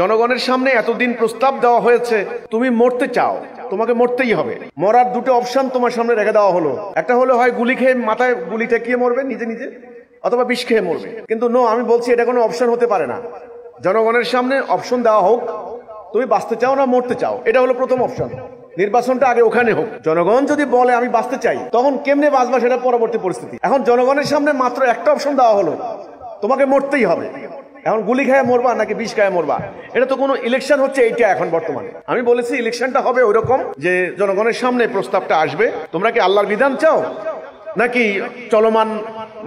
জনগণের সামনে এতদিন প্রস্তাব দেওয়া হয়েছে, তুমি মরতে চাও, তোমাকে মরতেই হবে। মরার দুটো অপশন তোমার সামনে রেখে দেওয়া হলো, একটা হলো হয় গুলি খেয়ে মাথায় গুলি ঠেকিয়ে মরবে নিজে নিজে, অথবা বিষ খেয়ে মরবে। কিন্তু নো, আমি বলছি এটা কোনো অপশন হতে পারে না। জনগণের সামনে অপশন দেওয়া হোক, তুমি বাঁচতে চাও না মরতে চাও, এটা হলো প্রথম অপশন। নির্বাচনটা আগে ওখানে হোক। জনগণ যদি বলে আমি বাঁচতে চাই, তখন কেমনে বাঁচবা সেটা পরবর্তী পরিস্থিতি। এখন জনগণের সামনে মাত্র একটা অপশন দেওয়া হলো, তোমাকে মরতেই হবে। এখন গুলি খায় মরবা নাকি বিষ খায় মরবা, এটা তো কোনো ইলেকশন হচ্ছে এইটা এখন বর্তমানে। আমি বলেছি ইলেকশনটা হবে ওইরকম যে জনগণের সামনে প্রস্তাবটা আসবে, তোমরা কি আল্লাহর বিধান চাও নাকি চলমান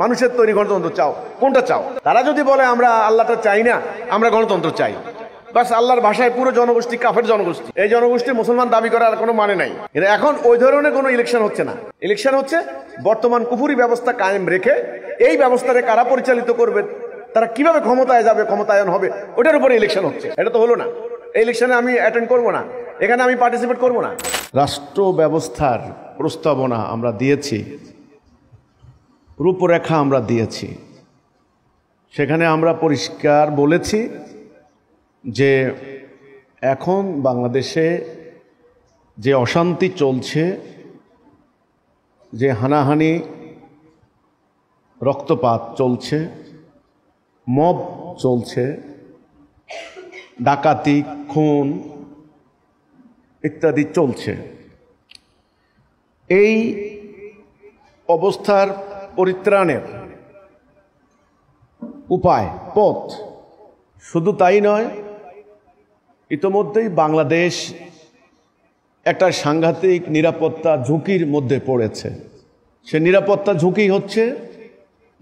মানুষের তৈরি গণতন্ত্র চাও, কোনটা চাও? তারা যদি বলে আমরা আল্লাহটা চাই না, আমরা গণতন্ত্র চাই, বাস আল্লাহর ভাষায় পুরো জনগোষ্ঠী কাফের জনগোষ্ঠী, এই জনগোষ্ঠী মুসলমান দাবি করার কোনো মানে নাই। এখন ওই ধরনের কোনো ইলেকশন হচ্ছে না। ইলেকশন হচ্ছে বর্তমান কুফরি ব্যবস্থা কায়েম রেখে এই ব্যবস্থাকে কারা পরিচালিত করবে, তারা কিভাবে ক্ষমতায় যাবে, ক্ষমতায়ন হবে, ওটার উপরে ইলেকশন হচ্ছে। এটা তো হলো না। এই ইলেকশনে আমি অ্যাটেন্ড করবো না, এখানে আমি পার্টিসিপেট করবো না। রাষ্ট্র ব্যবস্থার প্রস্তাবনা আমরা দিয়েছি, রূপরেখা আমরা দিয়েছি, সেখানে আমরা পরিষ্কার বলেছি যে এখন বাংলাদেশে যে অশান্তি চলছে, যে হানাহানি রক্তপাত চলছে, মব চলছে, ডাকাতি খুন ইত্যাদি চলছে, এই অবস্থার পরিত্রাণের উপায় পথ শুধু তাই নয়, ইতোমধ্যেই বাংলাদেশ একটা সাংঘাতিক নিরাপত্তা ঝুঁকির মধ্যে পড়েছে। সে নিরাপত্তা ঝুঁকি হচ্ছে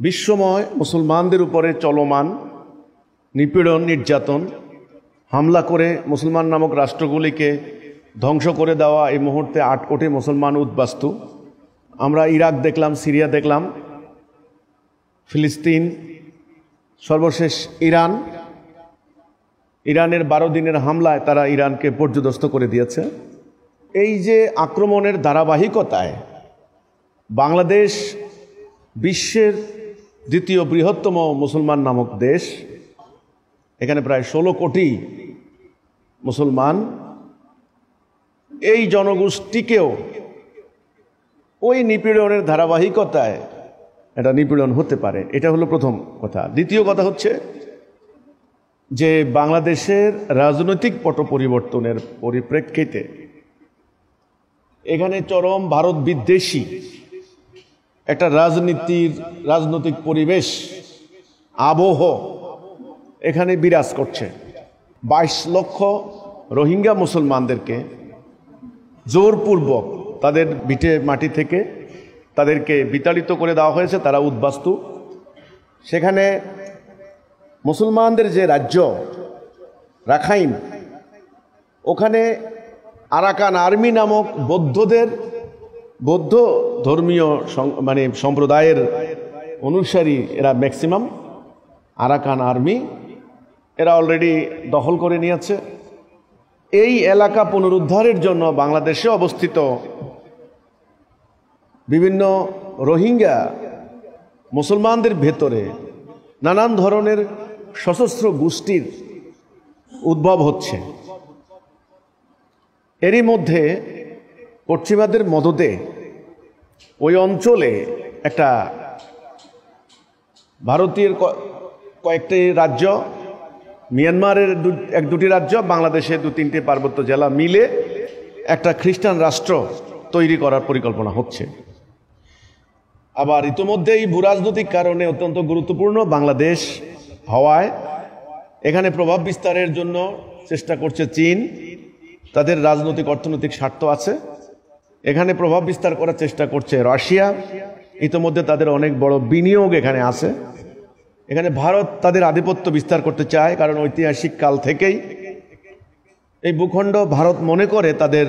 বিশ্বময় মুসলমানদের উপরে চলমান নিপীড়ন, নির্যাতন, হামলা করে মুসলমান নামক রাষ্ট্রগুলিকে ধ্বংস করে দেওয়া। এই মুহূর্তে 8 কোটি মুসলমান উদ্বাস্তু। আমরা ইরাক দেখলাম, সিরিয়া দেখলাম, ফিলিস্তিন, সর্বশেষ ইরানের 12 দিনের হামলায় তারা ইরানকে পর্যুদস্ত করে দিয়েছে। এই যে আক্রমণের ধারাবাহিকতায় বাংলাদেশ বিশ্বের দ্বিতীয় বৃহত্তম মুসলমান নামক দেশ, এখানে প্রায় 16 কোটি মুসলমান, এই জনগোষ্ঠীকেও ওই নিপীড়নের ধারাবাহিকতায় এটা নিপীড়ন হতে পারে। এটা হলো প্রথম কথা। দ্বিতীয় কথা হচ্ছে যে বাংলাদেশের রাজনৈতিক পট পরিবর্তনের পরিপ্রেক্ষিতে এখানে চরম ভারত বিদ্বেষী একটা রাজনৈতিক পরিবেশ, আবহ এখানে বিরাজ করছে। 22 লক্ষ রোহিঙ্গা মুসলমানদেরকে জোরপূর্বক তাদের ভিটে মাটি থেকে তাদেরকে বিতাড়িত করে দেওয়া হয়েছে, তারা উদ্বাস্তু। সেখানে মুসলমানদের যে রাজ্য রাখাইন, ওখানে আরাকান আর্মি নামক বৌদ্ধ ধর্মীয় সম্প্রদায়ের অনুসারী, এরা ম্যাক্সিমাম আরাকান আর্মি, এরা অলরেডি দখল করে নিয়েছে। এই এলাকা পুনরুদ্ধারের জন্য বাংলাদেশে অবস্থিত বিভিন্ন রোহিঙ্গা মুসলমানদের ভেতরে নানান ধরনের সশস্ত্র গোষ্ঠীর উদ্ভব হচ্ছে। এরই মধ্যে পশ্চিমাদের মদদে ওই অঞ্চলে একটা ভারতীয় কয়েকটি রাজ্য, মিয়ানমারের 1-2টি রাজ্য, বাংলাদেশের 2-3টি পার্বত্য জেলা মিলে একটা খ্রিস্টান রাষ্ট্র তৈরি করার পরিকল্পনা হচ্ছে। আবার ইতোমধ্যেই ভূরাজনৈতিক কারণে অত্যন্ত গুরুত্বপূর্ণ বাংলাদেশ হওয়ায় এখানে প্রভাব বিস্তারের জন্য চেষ্টা করছে চীন। তাদের রাজনৈতিক অর্থনৈতিক স্বার্থ আছে, এখানে প্রভাব বিস্তার করার চেষ্টা করছে রাশিয়া। ইতোমধ্যে তাদের অনেক বড় বিনিয়োগ এখানে আছে। এখানে ভারত তাদের আধিপত্য বিস্তার করতে চায়, কারণ ঐতিহাসিক কাল থেকেই এই ভূখণ্ড ভারত মনে করে তাদের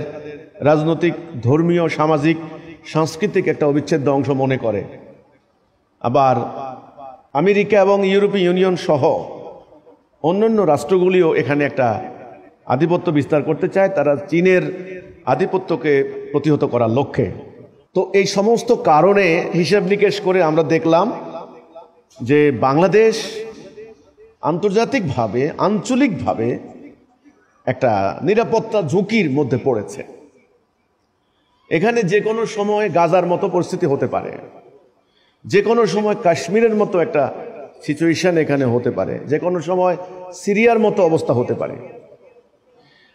রাজনৈতিক, ধর্মীয়, সামাজিক, সাংস্কৃতিক একটা অবিচ্ছেদ্য অংশ মনে করে। আবার আমেরিকা এবং ইউরোপীয় ইউনিয়ন সহ অন্যান্য রাষ্ট্রগুলিও এখানে একটা আধিপত্য বিস্তার করতে চায়, তারা চীনের আধিপত্যকে প্রতিহত করার লক্ষ্যে। তো এই সমস্ত কারণে হিসাব নিকেশ করে আমরা দেখলাম যে বাংলাদেশ আন্তর্জাতিকভাবে, আঞ্চলিকভাবে একটা নিরাপত্তা ঝুঁকির মধ্যে পড়েছে। এখানে যে কোনো সময় গাজার মতো পরিস্থিতি হতে পারে, যে কোনো সময় কাশ্মীরের মতো একটা সিচুয়েশন এখানে হতে পারে, যে কোনো সময় সিরিয়ার মতো অবস্থা হতে পারে।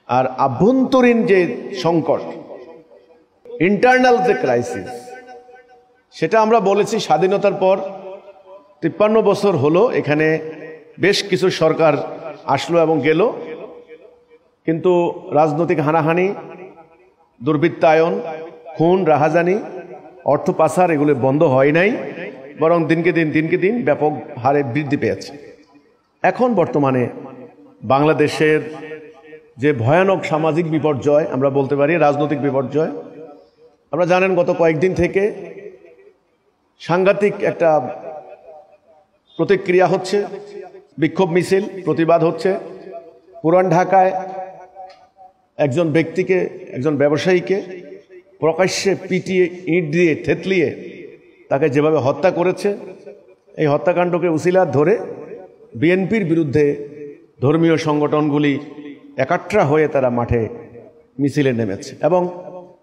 আর আভ্যন্তরীণ যে সংকট, ইন্টারনাল যে ক্রাইসিস, সেটা আমরা বলেছি স্বাধীনতার পর 53 বছর হলো এখানে বেশ কিছু সরকার আসলো এবং গেল, কিন্তু রাজনৈতিক হানাহানি, দুর্বৃত্তায়ন, খুন, রাহাজানি, অর্থ পাচার এগুলো বন্ধ হয় নাই, বরং দিনকে দিন ব্যাপক হারে বৃদ্ধি পেয়েছে। এখন বর্তমানে বাংলাদেশের যে ভয়ানক সামাজিক বিপর্যয়, আমরা বলতে পারি রাজনৈতিক বিপর্যয়, আমরা জানেন গত কয়েকদিন থেকে সাংঘাতিক একটা প্রতিক্রিয়া হচ্ছে, বিক্ষোভ মিছিল, প্রতিবাদ হচ্ছে। পুরান ঢাকায় একজন ব্যক্তিকে, একজন ব্যবসায়ীকে প্রকাশ্যে পিটিয়ে, ইট দিয়ে থেতলিয়ে তাকে যেভাবে হত্যা করেছে, এই হত্যাকাণ্ডকে উসিলা ধরে বিএনপির বিরুদ্ধে ধর্মীয় সংগঠনগুলি একাট্রা হয়ে তারা মাঠে মিছিলে নেমেছে। এবং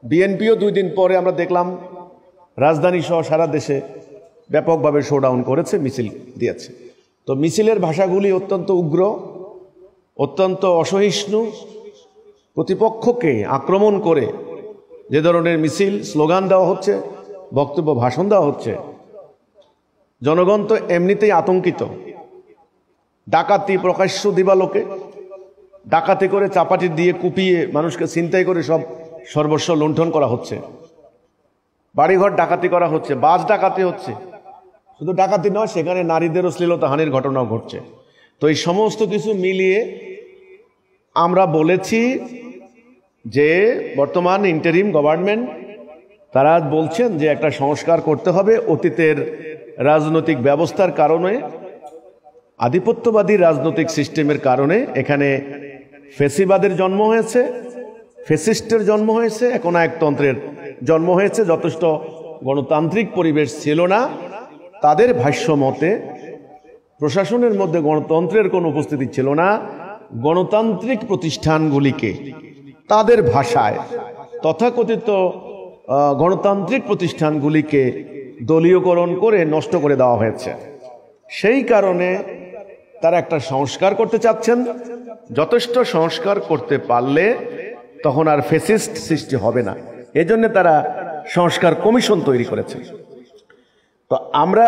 বিএনপিও 2 দিন পরে আমরা দেখলাম রাজধানী সহ সারা দেশে ব্যাপকভাবে শোডাউন করেছে, মিছিল দিয়েছে। তো মিছিলের ভাষাগুলি অত্যন্ত উগ্র, অত্যন্ত অসহিষ্ণু, প্রতিপক্ষকে আক্রমণ করে যে ধরনের মিছিল, স্লোগান দেওয়া হচ্ছে, বক্তব্য, ভাষণ দেওয়া হচ্ছে, জনগণ তো এমনিতেই আতঙ্কিত। ডাকাতি প্রকাশ্য দিবালোকে, ডাকাতি করে চাপাটি দিয়ে কুপিয়ে মানুষকে ছিনতাই করে সব সর্বস্ব লুণ্ঠন করা হচ্ছে, বাড়িঘর ডাকাতি করা হচ্ছে, বাস ডাকাতি হচ্ছে। শুধু ডাকাতি নয়, সেখানে নারীদের অশ্লীলতাহানির ঘটনাও ঘটছে। তো এই সমস্ত কিছু মিলিয়ে আমরা বলেছি যে বর্তমান ইন্টারিম গভর্নমেন্ট তারা বলছেন যে একটা সংস্কার করতে হবে। অতীতের রাজনৈতিক ব্যবস্থার কারণে, আধিপত্যবাদী রাজনৈতিক সিস্টেমের কারণে এখানে ফেসিবাদের জন্ম হয়েছে, ফেসিস্টের জন্ম হয়েছে, একনায়কতন্ত্রের জন্ম হয়েছে। যথেষ্ট গণতান্ত্রিক পরিবেশ ছিল না। তাদের ভাষ্য মতে প্রশাসনের মধ্যে গণতন্ত্রের কোনো উপস্থিতি ছিল না। গণতান্ত্রিক প্রতিষ্ঠানগুলিকে তাদের ভাষায় তথাকথিত গণতান্ত্রিক প্রতিষ্ঠানগুলিকে দলীয়করণ করে নষ্ট করে দেওয়া হয়েছে। সেই কারণে তারা একটা সংস্কার করতে চাচ্ছেন। যথেষ্ট সংস্কার করতে পারলে তখন আর ফেসিস্ট সৃষ্টি হবে না। এজন্য তারা সংস্কার কমিশন তৈরি করেছে। তো আমরা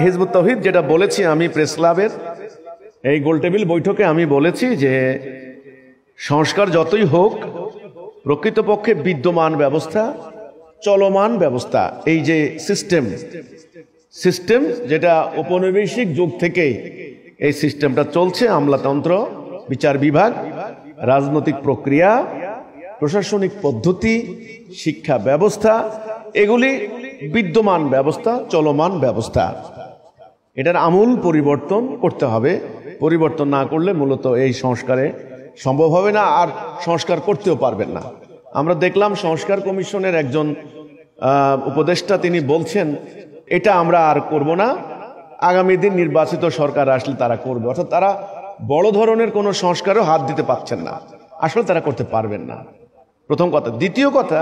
হিজবুত তাওহীদ যেটা বলেছি, আমি প্রেস ক্লাবের এই গোলটেবিল বৈঠকে আমি বলেছি যে সংস্কার যতই হোক, প্রকৃতপক্ষে বিদ্যমান ব্যবস্থা, চলমান ব্যবস্থা, এই যে সিস্টেম যেটা ঔপনিবেশিক যুগ থেকেই এই সিস্টেমটা চলছে, আমলাতন্ত্র, বিচার বিভাগ, রাজনৈতিক প্রক্রিয়া, প্রশাসনিক পদ্ধতি, শিক্ষা ব্যবস্থা, এগুলি বিদ্যমান ব্যবস্থা, চলমান ব্যবস্থা। এটার আমূল পরিবর্তন করতে হবে। পরিবর্তন না করলে মূলত এই সংস্কারে সম্ভব হবে না, আর সংস্কার করতেও পারবেন না। আমরা দেখলাম সংস্কার কমিশনের একজন উপদেষ্টা, তিনি বলছেন এটা আমরা আর করব না, আগামী দিন নির্বাচিত সরকার আসলে তারা করবে। অর্থাৎ তারা বড় ধরনের কোনো সংস্কারও হাত দিতে পারছেন না, আসলে তারা করতে পারবেন না, প্রথম কথা। দ্বিতীয় কথা,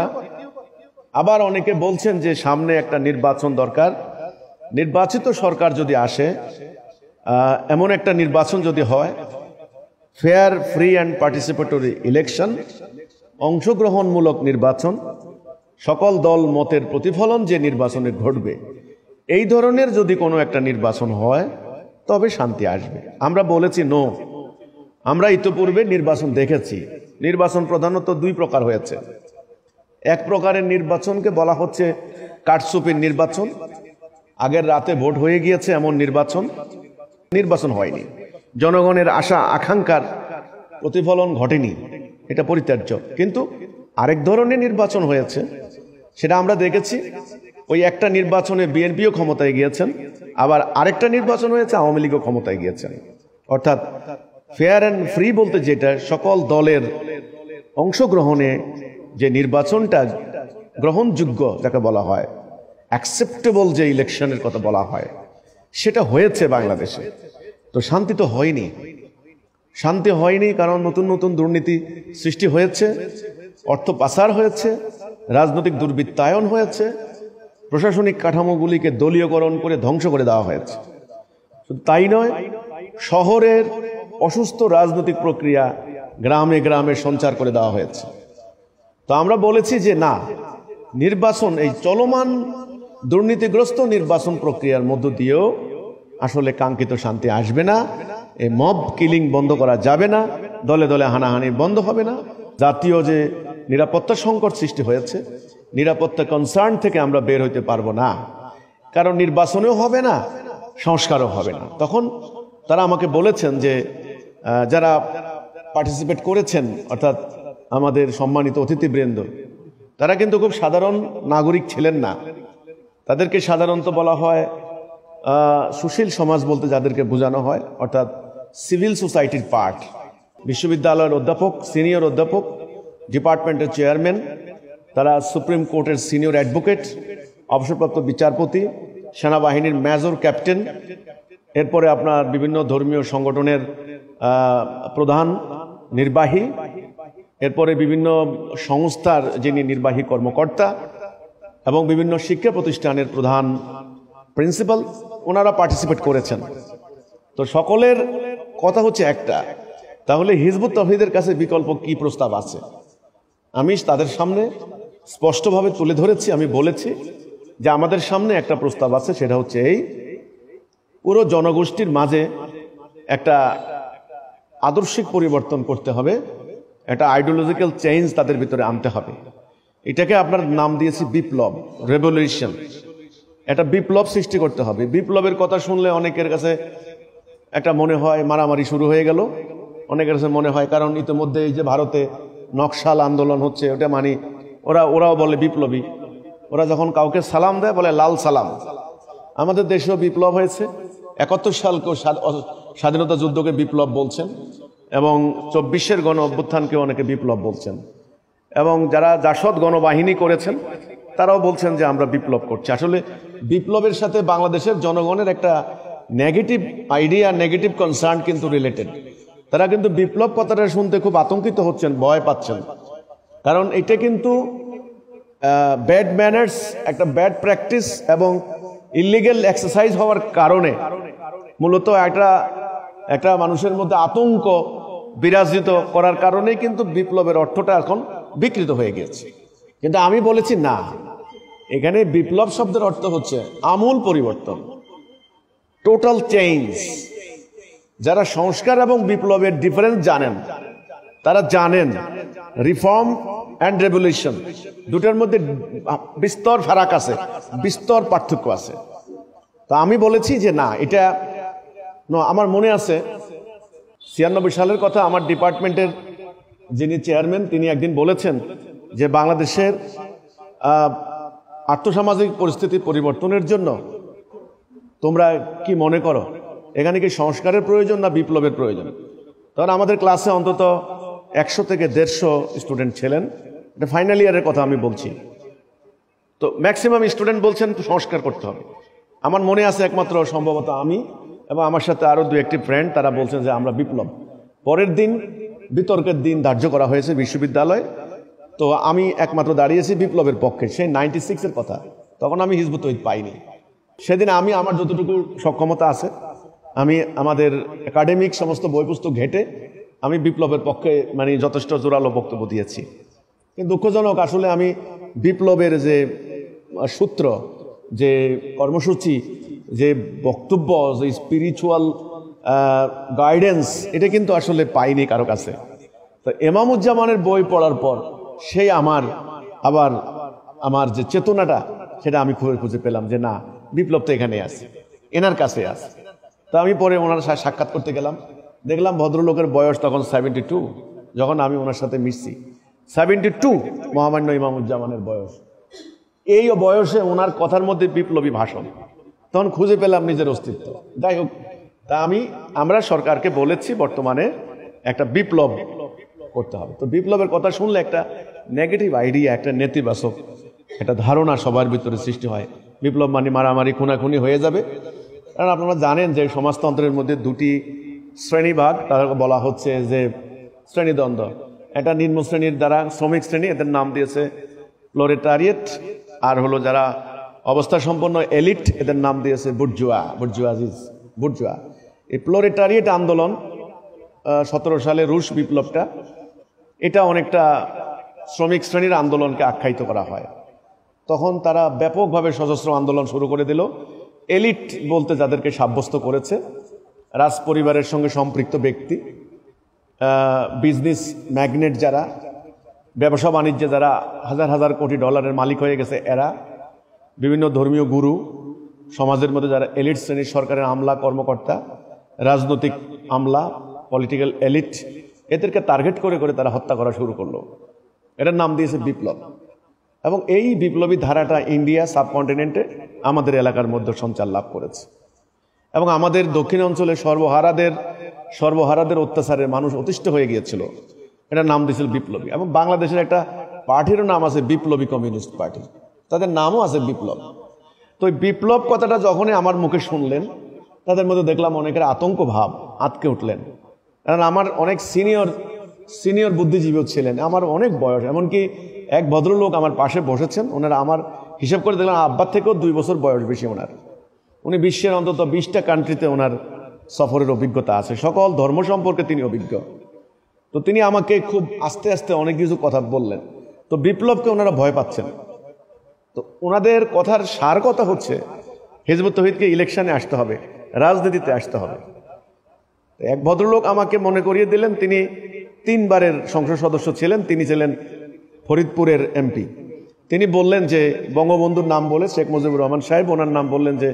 আবার অনেকে বলছেন যে সামনে একটা নির্বাচন দরকার। নির্বাচিত সরকার যদি আসে, এমন একটা নির্বাচন যদি হয়, fair, free and participatory election, অংশগ্রহণমূলক নির্বাচন, সকল দল মতের প্রতিফলন যে নির্বাচনে ঘটবে, এই ধরনের যদি কোনো একটা নির্বাচন হয় তবে শান্তি আসবে। আমরা বলেছি নো। আমরা ইতিপূর্বে নির্বাচন দেখেছি। নির্বাচন প্রধানত 2 প্রকার হয়েছে। এক প্রকারের নির্বাচনকে বলা হচ্ছে কারচুপির নির্বাচন, আগের রাতে ভোট হয়ে গিয়েছে এমন নির্বাচন হয়নি, জনগণের আশা আকাঙ্ক্ষার প্রতিফলন ঘটেনি, এটা পরিত্যাজ্য। কিন্তু আরেক ধরনের নির্বাচন হয়েছে, সেটা আমরা দেখেছি। ওই একটা নির্বাচনে বিএনপিও ক্ষমতায় গিয়েছেন, আবার আরেকটা নির্বাচন হয়েছে আওয়ামী লীগও ক্ষমতায় গিয়েছেন। অর্থাৎ ফেয়ার অ্যান্ড ফ্রি বলতে যেটা সকল দলের অংশগ্রহণে যে নির্বাচনটা গ্রহণযোগ্য যাকে বলা হয়, অ্যাকসেপ্টেবল যে ইলেকশনের কথা বলা হয়, সেটা হয়েছে বাংলাদেশে। তো শান্তি তো হয়নি। শান্তি হয়নি কারণ নতুন নতুন দুর্নীতি সৃষ্টি হয়েছে, অর্থ পাচার হয়েছে, রাজনৈতিক দুর্বৃত্তায়ন হয়েছে, প্রশাসনিক কাঠামোগুলিকে দলীয়করণ করে ধ্বংস করে দেওয়া হয়েছে। শুধু তাই নয়, শহরের অসুস্থ রাজনৈতিক প্রক্রিয়া গ্রামে গ্রামে সঞ্চার করে দেওয়া হয়েছে। তো আমরা বলেছি যে না, নির্বাচন, এই চলমান দুর্নীতিগ্রস্ত নির্বাচন প্রক্রিয়ার মধ্য দিয়েও আসলে কাঙ্ক্ষিত শান্তি আসবে না। এই মব কিলিং বন্ধ করা যাবে না, দলে দলে হানাহানি বন্ধ হবে না। জাতীয় যে নিরাপত্তা সংকট সৃষ্টি হয়েছে, নিরাপত্তা কনসার্ন থেকে আমরা বের হইতে পারবো না, কারণ নির্বাচনেও হবে না, সংস্কারও হবে না। তখন তারা আমাকে বলেছেন যে যারা পার্টিসিপেট করেছেন, অর্থাৎ আমাদের সম্মানিত অতিথিবৃন্দ, তারা কিন্তু খুব সাধারণ নাগরিক ছিলেন না। তাদেরকে সাধারণত বলা হয় সুশীল সমাজ বলতে যাদেরকে বোঝানো হয়, অর্থাৎ সিভিল সোসাইটির পার্ট। বিশ্ববিদ্যালয়ের অধ্যাপক, সিনিয়র অধ্যাপক, ডিপার্টমেন্টের চেয়ারম্যান, তারা সুপ্রিম কোর্টের সিনিয়র অ্যাডভোকেট, অবসরপ্রাপ্ত বিচারপতি, সেনাবাহিনীর মেজর ক্যাপ্টেন, এরপরে আপনার বিভিন্ন ধর্মীয় সংগঠনের প্রধান নির্বাহী, এরপরে বিভিন্ন সংস্থার যিনি নির্বাহী কর্মকর্তা এবং বিভিন্ন শিক্ষা প্রতিষ্ঠানের প্রধান প্রিন্সিপাল, ওনারা পার্টিসিপেট করেছেন। তো সকলের কথা হচ্ছে একটা, তাহলে হিজবুত তাওহীদের কাছে বিকল্প কি প্রস্তাব আছে? আমি তাদের সামনে স্পষ্টভাবে তুলে ধরেছি। আমি বলেছি যে আমাদের সামনে একটা প্রস্তাব আছে, সেটা হচ্ছে এই, পুরো জনগোষ্ঠীর মাঝে একটা আদর্শিক পরিবর্তন করতে হবে, একটা আইডিওলজিক্যাল চেঞ্জ তাদের ভিতরে আনতে হবে। এটাকে আপনার নাম দিয়েছি বিপ্লব, রেভলিউশন। একটা বিপ্লব সৃষ্টি করতে হবে। বিপ্লবের কথা শুনলে অনেকের কাছে একটা মনে হয় মারামারি শুরু হয়ে গেল, অনেকের কাছে মনে হয়, কারণ ইতিমধ্যে এই যে ভারতে নকশাল আন্দোলন হচ্ছে, ওটা মানি ওরাও বলে বিপ্লবী। ওরা যখন কাউকে সালাম দেয় বলে লাল সালাম। আমাদের দেশেও বিপ্লব হয়েছে, 71 সালকেও স্বাধীনতা যুদ্ধকে বিপ্লব বলছেন, এবং 24-এর গণ অভ্যুত্থানকে অনেকে বিপ্লব বলছেন, এবং যারা জাসদ গণবাহিনী করেছেন তারাও বলছেন যে আমরা বিপ্লব করছি। আসলে বিপ্লবের সাথে বাংলাদেশের জনগণের একটা নেগেটিভ আইডিয়া, নেগেটিভ কনসার্ন কিন্তু রিলেটেড। তারা কিন্তু বিপ্লব কথাটা শুনতে খুব আতঙ্কিত হচ্ছেন, ভয় পাচ্ছেন, কারণ এটা কিন্তু ব্যাড ম্যানার্স, একটা ব্যাড প্র্যাকটিস এবং ইলিগেল এক্সারসাইজ হওয়ার কারণে মূলত একটা মানুষের মধ্যে আতঙ্ক বিরাজিত করার কারণেই কিন্তু বিপ্লবের অর্থটা এখন বিকৃত হয়ে গেছে। কিন্তু আমি বলেছি না, এখানে বিপ্লব শব্দের অর্থ হচ্ছে আমূল পরিবর্তন, টোটাল চেঞ্জ। যারা সংস্কার এবং বিপ্লবের ডিফারেন্স জানেন, তারা জানেন রিফর্ম অ্যান্ড রেভলিউশন দুটার মধ্যে বিস্তর ফারাক আছে, বিস্তর পার্থক্য আছে। তো আমি বলেছি যে না, এটা আমার মনে আছে 96 সালের কথা। আমার ডিপার্টমেন্টের যিনি চেয়ারম্যান, তিনি একদিন বলেছেন যে বাংলাদেশের আর্থসামাজিক পরিস্থিতি পরিবর্তনের জন্য তোমরা কি মনে করো, এখানে কি সংস্কারের প্রয়োজন না বিপ্লবের প্রয়োজন? তখন আমাদের ক্লাসে অন্তত 100 থেকে 150 স্টুডেন্ট ছিলেন। এটা ফাইনাল ইয়ারের কথা আমি বলছি। তো ম্যাক্সিমাম স্টুডেন্ট বলছেন সংস্কার করতে হবে। আমার মনে আছে একমাত্র সম্ভবত আমি এবং আমার সাথে আরো 2-1টি ফ্রেন্ড, তারা বলছেন যে আমরা বিপ্লব। পরের দিন বিতর্কের দিন ধার্য করা হয়েছে বিশ্ববিদ্যালয়ে। তো আমি একমাত্র দাঁড়িয়েছি বিপ্লবের পক্ষে, সেই 96-এর কথা। তখন আমি হিজবুত তাওহীদ পাইনি। সেদিন আমি আমার যতটুকু সক্ষমতা আছে, আমি আমাদের একাডেমিক সমস্ত বই পুস্তক ঘেটে আমি বিপ্লবের পক্ষে মানে যথেষ্ট জোরালো বক্তব্য দিয়েছি। কিন্তু দুঃখজনক, আসলে আমি বিপ্লবের যে সূত্র, যে কর্মসূচি, যে বক্তব্য, যে স্পিরিচুয়াল গাইডেন্স, এটা কিন্তু আসলে পাইনি কারো কাছে। তো এমামুজ্জামানের বই পড়ার পর সেই আমার যে চেতনাটা, সেটা আমি খুঁজে পেলাম যে না, বিপ্লব তো এখানে আছে, এনার কাছে আছে। তো আমি পরে ওনার সাথে সাক্ষাৎ করতে গেলাম, দেখলাম ভদ্রলোকের বয়স তখন 72। যখন আমি ওনার সাথে মিশছি, 72 মহামান্য ইমামুজ্জামানের বয়স। এই বয়সে ওনার কথার মধ্যে বিপ্লবী ভাষণ, তখন খুঁজে পেলাম নিজের অস্তিত্ব। যাই হোক, তা আমরা সরকারকে বলেছি বর্তমানে একটা বিপ্লব করতে হবে। তো বিপ্লবের কথা শুনলে একটা নেগেটিভ আইডিয়া, একটা নেতিবাচক একটা ধারণা সবার ভিতরে সৃষ্টি হয়। বিপ্লব মানে মারামারি, খুনাখুনি হয়ে যাবে। কারণ আপনারা জানেন যে সমাজতন্ত্রের মধ্যে দুটি শ্রেণীভাগ, তাদেরকে বলা হচ্ছে যে শ্রেণীদ্বন্দ্ব। এটা নিম্ন শ্রেণীর দ্বারা শ্রমিক শ্রেণী, এদের নাম দিয়েছে প্রোলেটারিয়েট। আর হলো যারা অবস্থা সম্পন্ন এলিট, এদের নাম দিয়েছে বুর্জুয়া, বুর্জুয়া। এই প্রোলেটারিয়েট আন্দোলন 17 সালে রুশ বিপ্লবটা, এটা অনেকটা শ্রমিক শ্রেণীর আন্দোলনকে আখ্যায়িত করা হয়। তখন তারা ব্যাপকভাবে সশস্ত্র আন্দোলন শুরু করে দিল। এলিট বলতে যাদেরকে সাব্যস্ত করেছে রাজ পরিবারের সঙ্গে সম্পৃক্ত ব্যক্তি, বিজনেস ম্যাগনেট যারা, ব্যবসা বাণিজ্যে যারা হাজার হাজার কোটি ডলারের মালিক হয়ে গেছে এরা, বিভিন্ন ধর্মীয় গুরু, সমাজের মধ্যে যারা এলিট শ্রেণীর সরকারের আমলা কর্মকর্তা, রাজনৈতিক আমলা, পলিটিক্যাল এলিট, এদেরকে টার্গেট করে করে তারা হত্যা করা শুরু করলো। এটার নাম দিয়েছে বিপ্লব। এবং এই বিপ্লবী ধারাটা ইন্ডিয়া সাবকন্টিনেন্টে আমাদের এলাকার মধ্যে সঞ্চার লাভ করেছে। এবং আমাদের দক্ষিণ অঞ্চলে সর্বহারাদের অত্যাচারে মানুষ অতিষ্ঠ হয়ে গিয়েছিল। এটার নাম দিয়েছিল বিপ্লবী। এবং বাংলাদেশের একটা পার্টিরও নাম আছে বিপ্লবী কমিউনিস্ট পার্টি, তাদের নামও আছে বিপ্লব। তো এই বিপ্লব কথাটা যখনই আমার মুখে শুনলেন, তাদের মধ্যে দেখলাম অনেকের আতঙ্ক ভাব, আতকে উঠলেন। কারণ আমার অনেক সিনিয়র বুদ্ধিজীবীও ছিলেন, আমার অনেক বয়স। এমনকি এক ভদ্রলোক আমার পাশে বসেছেন, ওনারা আমার হিসাব করে দেখলাম আব্বার থেকেও 2 বছর বয়স বেশি ওনার। উনি বিশ্বের অন্তত 20টা কান্ট্রিতে ওনার সফরের অভিজ্ঞতা আছে, সকল ধর্ম সম্পর্কে তিনি অভিজ্ঞ। তো তিনি আমাকে খুব আস্তে আস্তে অনেক কিছু কথা বললেন। তো বিপ্লবকে ওনারা ভয় পাচ্ছেন। তো ওনাদের কথার সার কথা হচ্ছে হিজবুত তৌহিদকে ইলেকশনে আসতে হবে, রাজনীতিতে আসতে হবে। এক ভদ্রলোক আমাকে মনে করিয়ে দিলেন, তিনি 3 বারের সংসদ সদস্য ছিলেন, তিনি ছিলেন ফরিদপুরের এমপি। তিনি বললেন যে বঙ্গবন্ধুর নাম বলে, শেখ মুজিবুর রহমান সাহেব, ওনার নাম বললেন যে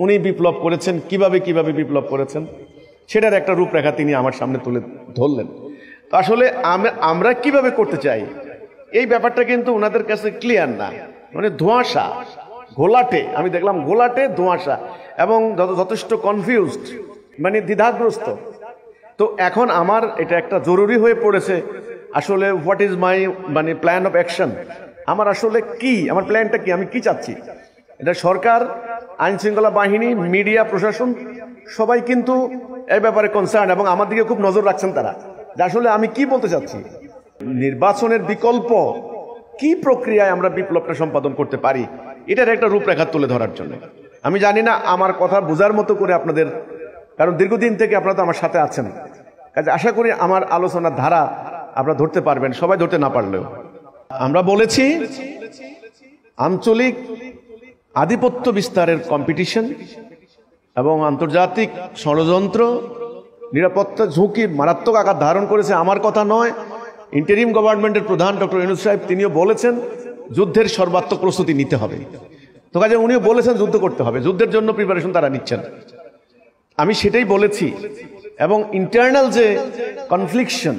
উনি বিপ্লব করেছেন, কিভাবে বিপ্লব করেছেন সেটার একটা রূপরেখা তিনি আমার সামনে তুলে ধরলেন। তো আসলে আমরা কিভাবে করতে চাই এই ব্যাপারটা কিন্তু ওনাদের কাছে ক্লিয়ার না, মানে ধোঁয়াশা, ঘোলাটে। আমি দেখলাম ঘোলাটে, ধোঁয়াশা এবং যথেষ্ট কনফিউজড, মানে দ্বিধাগ্রস্ত। তো এখন আমার এটা একটা জরুরি হয়ে পড়েছে, আসলে হোয়াট ইজ মাই মানে প্ল্যান অফ অ্যাকশন। আমার আসলে কি, আমার প্ল্যানটা কি, আমি কি চাচ্ছি। এটা সরকার, আইন শৃঙ্খলা বাহিনী, মিডিয়া, প্রশাসন সবাই কিন্তু এই ব্যাপারে কনসার্ন এবং আমার দিকে খুব নজর রাখছেন তারা, যে আসলে আমি কি বলতে চাচ্ছি। নির্বাচনের বিকল্প কি প্রক্রিয়ায় আমরা বিপ্লবটা সম্পাদন করতে পারি, এটার একটা রূপরেখা তুলে ধরার জন্য। আমি জানি না আমার কথা বোঝার মতো করে আপনাদের, কারণ দীর্ঘদিন থেকে আপনারা তো আমার সাথে আছেন, কাজে আশা করি আমার আলোচনার ধারা আপনারা ধরতে পারবেন, সবাই ধরতে না পারলেও। আমরা বলেছি আঞ্চলিক আধিপত্য বিস্তারের কম্পিটিশন এবং আন্তর্জাতিক ষড়যন্ত্র নিরাপত্তা ঝুঁকির মারাত্মক আকার ধারণ করেছে। আমার কথা নয়, ইন্টারিম গভর্নমেন্টের প্রধান ডক্টর ইউনূস সাহেব তিনিও বলেছেন যুদ্ধের সর্বাত্মক প্রস্তুতি নিতে হবে। তো কাজে উনিও বলেছেন যুদ্ধ করতে হবে, যুদ্ধের জন্য প্রিপারেশন তারা নিচ্ছেন। আমি সেটাই বলেছি। এবং ইন্টারনাল যে কনফ্লিকশন,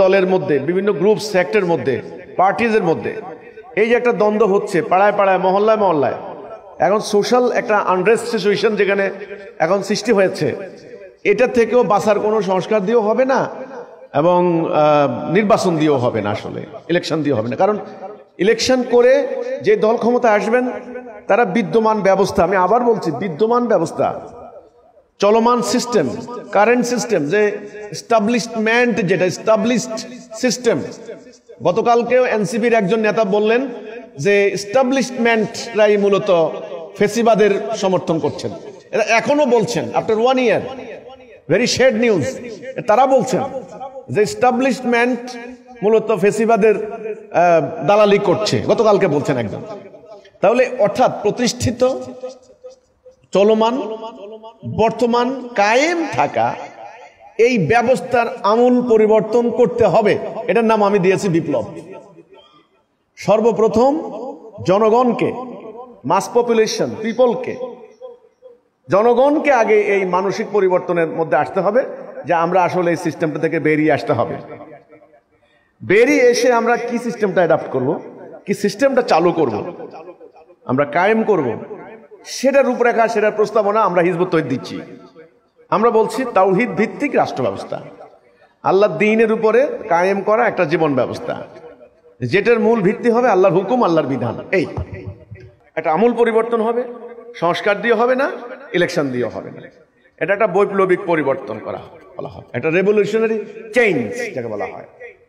দলের মধ্যে, বিভিন্ন গ্রুপ সেক্টরের মধ্যে, পার্টিজের মধ্যে, এই যে একটা দ্বন্দ্ব হচ্ছে পাড়ায় পাড়ায়, মহল্লায় মহল্লায়, এখন সোশ্যাল একটা আনরেস্ট সিচুয়েশন যেখানে এখন সৃষ্টি হয়েছে, এটা থেকেও বাঁচার কোনো সংস্কার দিয়েও হবে না এবং নির্বাচন দিয়েও হবে না, আসলে ইলেকশন দিয়ে হবে না। কারণ ইলেকশন করে যে দল ক্ষমতা আসবেন তারা বিদ্যমান ব্যবস্থা, আমি আবার বলছি বিদ্যমান ব্যবস্থা, চলমান সিস্টেম, কারেন্ট সিস্টেম, যে এস্টাবলিশমেন্ট, যেটা এস্টাবলিশড সিস্টেম। গতকালকেও এনসিপির একজন নেতা বললেন যে এস্টাবলিশমেন্টরাই মূলত ফেসিবাদের সমর্থন করছেন। এটা এখনো বলছেন আফটার 1 ইয়ার, ভেরি শেড নিউজ। তারা বলছেন যে এস্টাবলিশমেন্ট মূলত ফেসিবাদের দালালি করছে, গতকালকে বলছেন একজন। তাহলে অর্থাৎ প্রতিষ্ঠিত, চলমান, বর্তমান কায়েম থাকা এই ব্যবস্থার আমূল পরিবর্তন করতে হবে। এটার নাম আমি দিয়েছি বিপ্লব। সর্বপ্রথম জনগণকে, মাস পপুলেশন, পিপলকে, জনগণকে আগে এই মানসিক পরিবর্তনের মধ্যে আসতে হবে, যে আমরা আসলে এই সিস্টেমটা থেকে বেরিয়ে আসতে হবে। বেরিয়ে এসে আমরা কি সিস্টেমটা অ্যাডাপ্ট করব, কি সিস্টেমটা চালু করব, আমরা কায়েম করব, সেটার রূপরেখা, সেটার প্রস্তাবনা আমরা হিজবুত তৌহিদ দিচ্ছি। আমরা বলছি তাওহীদ ভিত্তিক রাষ্ট্র ব্যবস্থা, আল্লাহর দ্বীনের উপরে কায়েম করা একটা জীবন ব্যবস্থা, যেটার মূল ভিত্তি হবে আল্লাহর হুকুম, আল্লাহর বিধান। এই একটা আমূল পরিবর্তন হবে, সংস্কার দিয়ে হবে না, ইলেকশন দিয়ে হবে না। এটা একটা বৈপ্লবিক পরিবর্তন করা বলা হয়, একটা রেভলিউশনারি চেঞ্জ যাকে বলা হয়,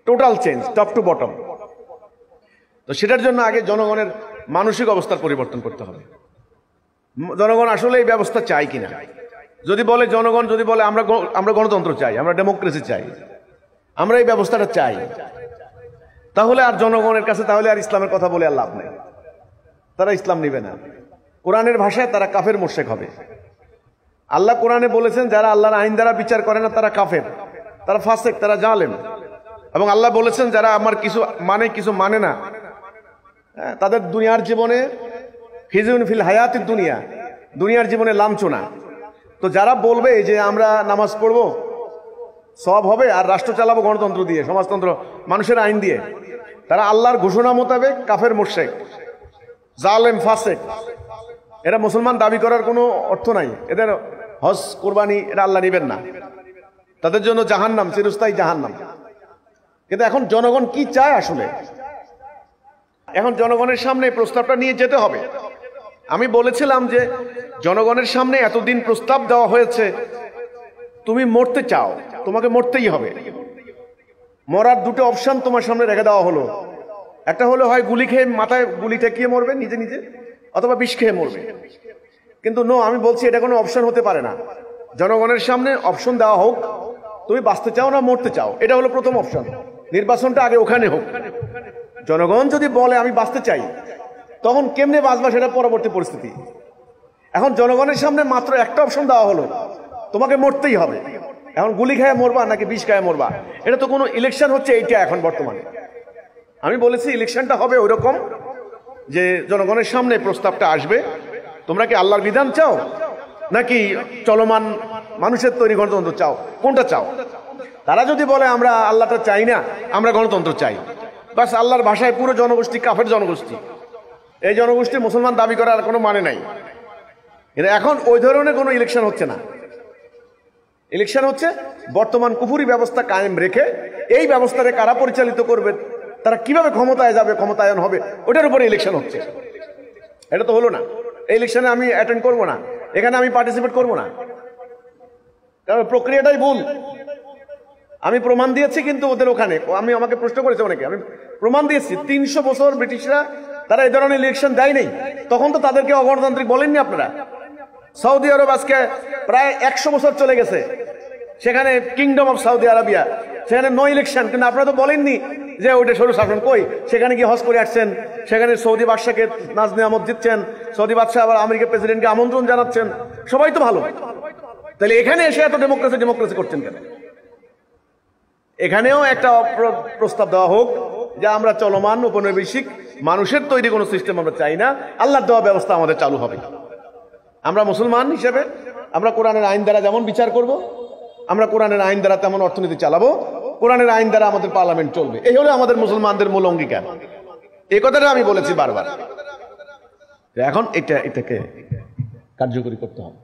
total change top to bottom. তো সেটার জন্য আগে জনগণের মানসিক অবস্থার পরিবর্তন করতে হবে। জনগণ আসলে এই ব্যবস্থা চাই কিনা। যদি বলে জনগণ যদি বলে আমরা গণতন্ত্র চাই, আমরা ডেমোক্রেসি চাই, আমরা এই ব্যবস্থাটা চাই, তাহলে আর জনগণের কাছে তাহলে আর ইসলামের কথা বলে আর লাভ নেই। তারা ইসলাম নিবে না। কোরআনের ভাষায় তারা কাফের মুশরিক হবে। আল্লাহ কোরআনে বলেছেন যারা আল্লাহর আইন দ্বারা বিচার করে না তারা কাফের, তারা ফাসিক, তারা জালেম। এবং আল্লাহ বলেছেন যারা আমার কিছু মানে না, তাদের দুনিয়ার জীবনে খিজুন ফিল হায়াতিদ দুনিয়া, দুনিয়ার জীবনে লাঞ্ছনা। তো যারা বলবে যে আমরা নামাজ পড়বো সব হবে আর রাষ্ট্র চালাবো গণতন্ত্র দিয়ে, সমাজতন্ত্র, মানুষের আইন দিয়ে, তারা আল্লাহর ঘোষণা মোতাবেক কাফের মুশরিক, জালেম, ফাসিক। এরা মুসলমান দাবি করার কোনো অর্থ নাই। এদের হজ কোরবানি এটা আল্লাহ নিবেন না, তাদের জন্য জাহান্নাম, চিরস্থায়ী জাহান্নাম। কিন্তু এখন জনগণ কি চায় আসলে? এখন জনগণের সামনে প্রস্তাবটা নিয়ে যেতে হবে। আমি বলেছিলাম যে জনগণের সামনে এতদিন প্রস্তাব দেওয়া হয়েছে, তুমি মরতে চাও, তোমাকে মরতেই হবে। মরার দুটো অপশন তোমার সামনে রেখে দেওয়া হলো। একটা হলো হয় গুলি খেয়ে মাথায় গুলি ঠেকিয়ে মরবে নিজে নিজে, অথবা বিষ খেয়ে মরবে। কিন্তু নো, আমি বলছি এটা কোনো অপশন হতে পারে না। জনগণের সামনে অপশন দেওয়া হোক, তুমি বাঁচতে চাও না মরতে চাও, এটা হলো প্রথম অপশন। নির্বাচনটা আগে ওখানে হোক। জনগণ যদি বলে আমি বাঁচতে চাই, তখন কেমনে বাঁচবা সেটা পরবর্তী পরিস্থিতি। এখন জনগণের সামনে মাত্র একটা অপশন দেওয়া হলো, তোমাকে মরতেই হবে। এখন গুলি খায় মরবা নাকি বিষ খায় মরবা, এটা তো কোনো ইলেকশন হচ্ছে এইটা এখন বর্তমানে। আমি বলেছি ইলেকশনটা হবে ওইরকম যে জনগণের সামনে প্রস্তাবটা আসবে, তোমরা কি আল্লাহর বিধান চাও নাকি চলমান মানুষের তৈরি গণতন্ত্র চাও, কোনটা চাও? তারা যদি বলে আমরা আল্লাহটা চাই না, আমরা গণতন্ত্র চাই, বাস আল্লাহর ভাষায় পুরো জনগোষ্ঠী কাফের জনগোষ্ঠী। এই জনগোষ্ঠী মুসলমান দাবি করার কোনো মানে নাই। কিন্তু এখন ওই ধরনের কোনো ইলেকশন হচ্ছে না। ইলেকশন হচ্ছে বর্তমান কুফরি ব্যবস্থা কায়েম রেখে এই ব্যবস্থাকে কারা পরিচালিত করবে, তারা কিভাবে ক্ষমতায় যাবে, ক্ষমতায়ন হবে, ওটার উপরে ইলেকশন হচ্ছে। এটা তো হলো না। এই ইলেকশনে আমি অ্যাটেন্ড করবো না, এখানে আমি পার্টিসিপেট করবো না, কারণ প্রক্রিয়াটাই ভুল। আমি প্রমাণ দিয়েছি, কিন্তু ওদের ওখানে আমাকে প্রশ্ন করেছে অনেকে, আমি প্রমাণ দিয়েছি 300 বছর ব্রিটিশরা তারা এই ধরনের ইলেকশন দেয় নাই, তখন তো তাদেরকে অগণতান্ত্রিক বলেননি আপনারা। সৌদি আরব আজকে প্রায় 100 বছর চলে গেছে, সেখানে কিংডম অফ সৌদি আরবিয়া, সেখানে নো ইলেকশন, কিন্তু আপনারা তো বলেননি যে ওইটা সরু শাসন। কই, সেখানে কি হজ করে আসছেন, সেখানে সৌদি বাদশাকে নাজ নিয়ামত দিচ্ছেন, সৌদি বাদশাহ আবার আমেরিকা প্রেসিডেন্টকে আমন্ত্রণ জানাচ্ছেন, সবাই তো ভালো। তাহলে এখানে এসে এত ডেমোক্রেসি করছেন কেন? এখানেও একটা প্রস্তাব দেওয়া হোক যে আমরা চলমান উপনিবেশিক মানুষের তৈরি কোনো সিস্টেম আমরা চাই না, আল্লাহর দেওয়া ব্যবস্থা আমাদের চালু হবে। আমরা মুসলমান হিসেবে আমরা কোরআনের আইন দ্বারা যেমন বিচার করব, আমরা কোরআনের আইন দ্বারা তেমন অর্থনীতি চালাবো, কোরআনের আইন দ্বারা আমাদের পার্লামেন্ট চলবে। এই হলো আমাদের মুসলমানদের মূল অঙ্গীকার। এই কথাটা আমি বলেছি বারবার। এখন এটাকে কার্যকরী করতে হবে।